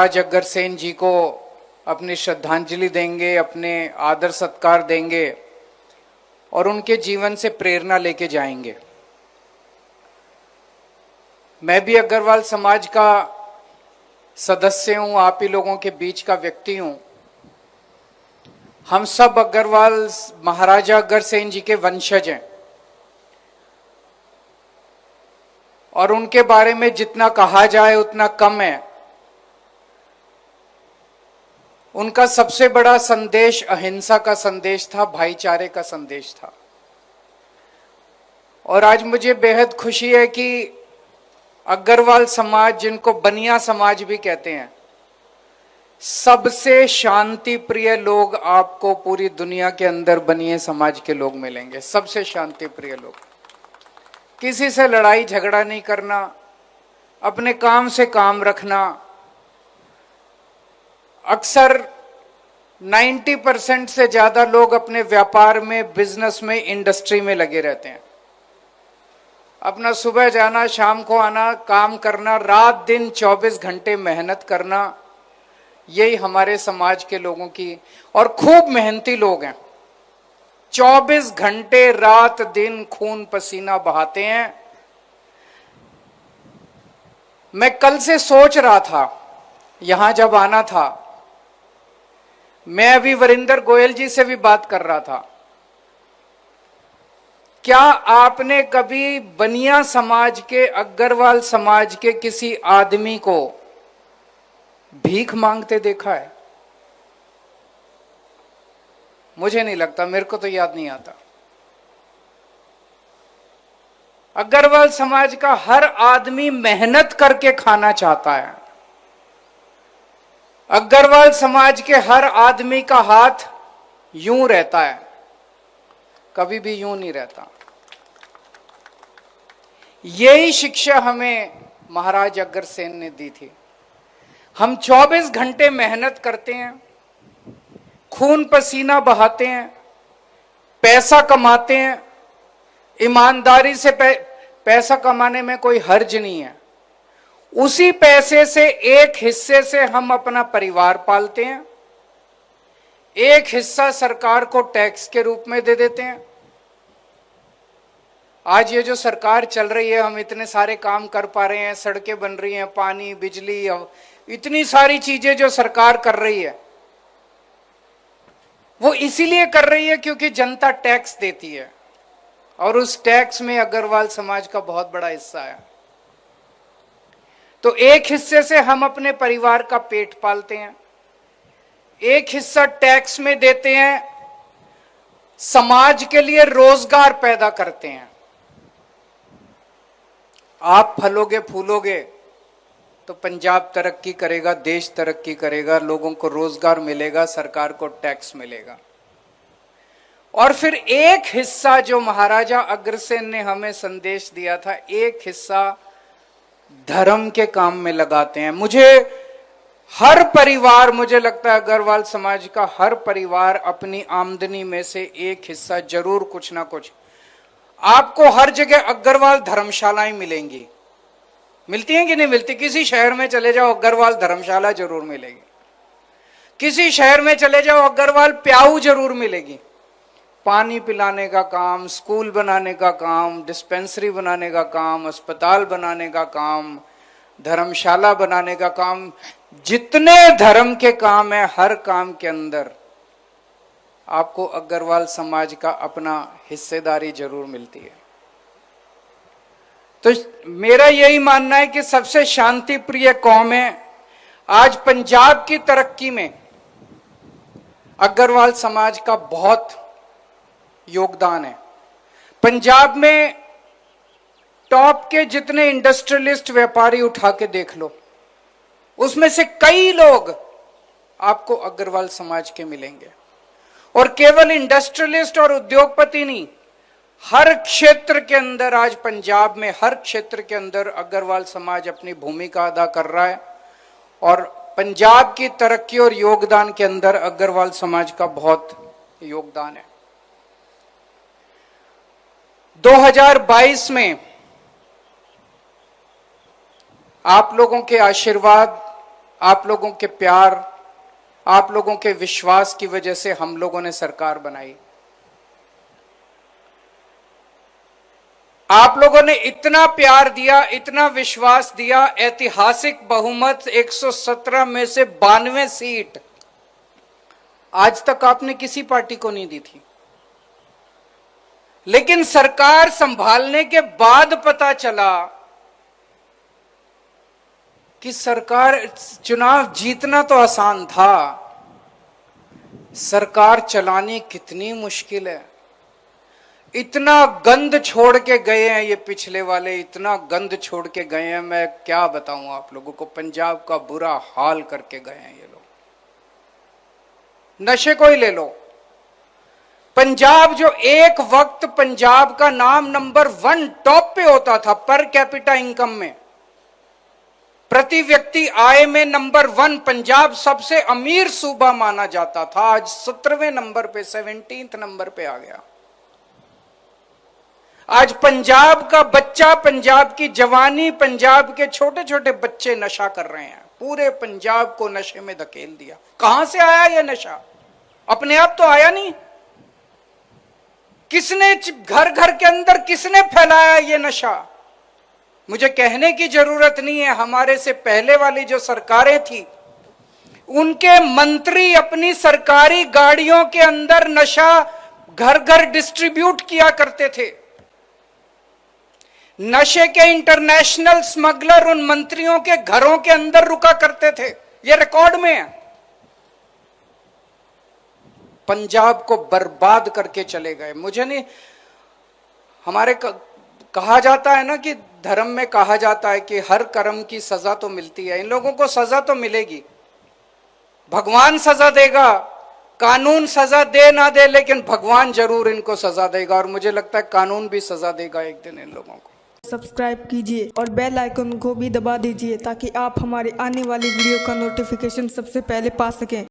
महाराज अग्रसेन जी को अपनी श्रद्धांजलि देंगे, अपने आदर सत्कार देंगे और उनके जीवन से प्रेरणा लेके जाएंगे। मैं भी अग्रवाल समाज का सदस्य हूं, आप ही लोगों के बीच का व्यक्ति हूं। हम सब अग्रवाल महाराजा अग्रसेन जी के वंशज हैं और उनके बारे में जितना कहा जाए उतना कम है। उनका सबसे बड़ा संदेश अहिंसा का संदेश था, भाईचारे का संदेश था। और आज मुझे बेहद खुशी है कि अग्रवाल समाज, जिनको बनिया समाज भी कहते हैं, सबसे शांति प्रिय लोग आपको पूरी दुनिया के अंदर बनिए समाज के लोग मिलेंगे। सबसे शांति प्रिय लोग, किसी से लड़ाई झगड़ा नहीं करना, अपने काम से काम रखना। अक्सर 90% से ज्यादा लोग अपने व्यापार में, बिजनेस में, इंडस्ट्री में लगे रहते हैं। अपना सुबह जाना, शाम को आना, काम करना, रात दिन 24 घंटे मेहनत करना, यही हमारे समाज के लोगों की, और खूब मेहनती लोग हैं। 24 घंटे रात दिन खून पसीना बहाते हैं। मैं कल से सोच रहा था, यहां जब आना था, मैं अभी वरिंदर गोयल जी से भी बात कर रहा था। क्या आपने कभी बनिया समाज के, अग्रवाल समाज के किसी आदमी को भीख मांगते देखा है? मुझे नहीं लगता, मेरे को तो याद नहीं आता। अग्रवाल समाज का हर आदमी मेहनत करके खाना चाहता है। अग्रवाल समाज के हर आदमी का हाथ यूं रहता है, कभी भी यूं नहीं रहता। यही शिक्षा हमें महाराज अग्रसेन ने दी थी। हम 24 घंटे मेहनत करते हैं, खून पसीना बहाते हैं, पैसा कमाते हैं। ईमानदारी से पैसा कमाने में कोई हर्ज नहीं है। उसी पैसे से एक हिस्से से हम अपना परिवार पालते हैं, एक हिस्सा सरकार को टैक्स के रूप में दे देते हैं। आज ये जो सरकार चल रही है, हम इतने सारे काम कर पा रहे हैं, सड़कें बन रही हैं, पानी, बिजली, इतनी सारी चीजें जो सरकार कर रही है, वो इसीलिए कर रही है क्योंकि जनता टैक्स देती है और उस टैक्स में अग्रवाल समाज का बहुत बड़ा हिस्सा है। तो एक हिस्से से हम अपने परिवार का पेट पालते हैं, एक हिस्सा टैक्स में देते हैं, समाज के लिए रोजगार पैदा करते हैं। आप फलोगे फूलोगे तो पंजाब तरक्की करेगा, देश तरक्की करेगा, लोगों को रोजगार मिलेगा, सरकार को टैक्स मिलेगा। और फिर एक हिस्सा जो महाराजा अग्रसेन ने हमें संदेश दिया था, एक हिस्सा धर्म के काम में लगाते हैं। हर परिवार, मुझे लगता है अग्रवाल समाज का हर परिवार अपनी आमदनी में से एक हिस्सा जरूर कुछ ना कुछ, आपको हर जगह अग्रवाल धर्मशालाएं मिलेंगी। मिलती हैं कि नहीं मिलती? किसी शहर में चले जाओ, अग्रवाल धर्मशाला जरूर मिलेगी। किसी शहर में चले जाओ, अग्रवाल प्याऊ जरूर मिलेगी। पानी पिलाने का काम, स्कूल बनाने का काम, डिस्पेंसरी बनाने का काम, अस्पताल बनाने का काम, धर्मशाला बनाने का काम, जितने धर्म के काम है, हर काम के अंदर आपको अग्रवाल समाज का अपना हिस्सेदारी जरूर मिलती है। तो मेरा यही मानना है कि सबसे शांति प्रिय कौम है। आज पंजाब की तरक्की में अग्रवाल समाज का बहुत योगदान है। पंजाब में टॉप के जितने इंडस्ट्रियलिस्ट, व्यापारी उठा के देख लो, उसमें से कई लोग आपको अग्रवाल समाज के मिलेंगे। और केवल इंडस्ट्रियलिस्ट और उद्योगपति नहीं, हर क्षेत्र के अंदर, आज पंजाब में हर क्षेत्र के अंदर अग्रवाल समाज अपनी भूमिका अदा कर रहा है। और पंजाब की तरक्की और योगदान के अंदर अग्रवाल समाज का बहुत योगदान है। 2022 में आप लोगों के आशीर्वाद, आप लोगों के प्यार, आप लोगों के विश्वास की वजह से हम लोगों ने सरकार बनाई। आप लोगों ने इतना प्यार दिया, इतना विश्वास दिया, ऐतिहासिक बहुमत 117 में से 92 सीट आज तक आपने किसी पार्टी को नहीं दी थी। लेकिन सरकार संभालने के बाद पता चला कि सरकार, चुनाव जीतना तो आसान था, सरकार चलानी कितनी मुश्किल है। इतना गंद छोड़ के गए हैं ये पिछले वाले, इतना गंद छोड़ के गए हैं, मैं क्या बताऊं आप लोगों को। पंजाब का बुरा हाल करके गए हैं ये लोग। नशे को ही ले लो, पंजाब जो एक वक्त पंजाब का नाम नंबर 1 टॉप पे होता था पर कैपिटा इनकम में, प्रति व्यक्ति आय में नंबर 1, पंजाब सबसे अमीर सूबा माना जाता था, आज 17वें नंबर पे, 17th नंबर पे आ गया। आज पंजाब का बच्चा, पंजाब की जवानी, पंजाब के छोटे छोटे बच्चे नशा कर रहे हैं। पूरे पंजाब को नशे में धकेल दिया। कहां से आया यह नशा? अपने आप तो आया नहीं। किसने घर घर के अंदर किसने फैलाया यह नशा? मुझे कहने की जरूरत नहीं है, हमारे से पहले वाली जो सरकारें थी उनके मंत्री अपनी सरकारी गाड़ियों के अंदर नशा घर घर डिस्ट्रीब्यूट किया करते थे। नशे के इंटरनेशनल स्मगलर उन मंत्रियों के घरों के अंदर रुका करते थे, ये रिकॉर्ड में है। पंजाब को बर्बाद करके चले गए। मुझे नहीं, हमारे कहा जाता है ना कि धर्म में कहा जाता है कि हर कर्म की सजा तो मिलती है। इन लोगों को सजा तो मिलेगी, भगवान सजा देगा, कानून सजा दे ना दे, लेकिन भगवान जरूर इनको सजा देगा। और मुझे लगता है कानून भी सजा देगा एक दिन इन लोगों को। सब्सक्राइब कीजिए और बेल आइकन को भी दबा दीजिए ताकि आप हमारे आने वाली वीडियो का नोटिफिकेशन सबसे पहले पा सकें।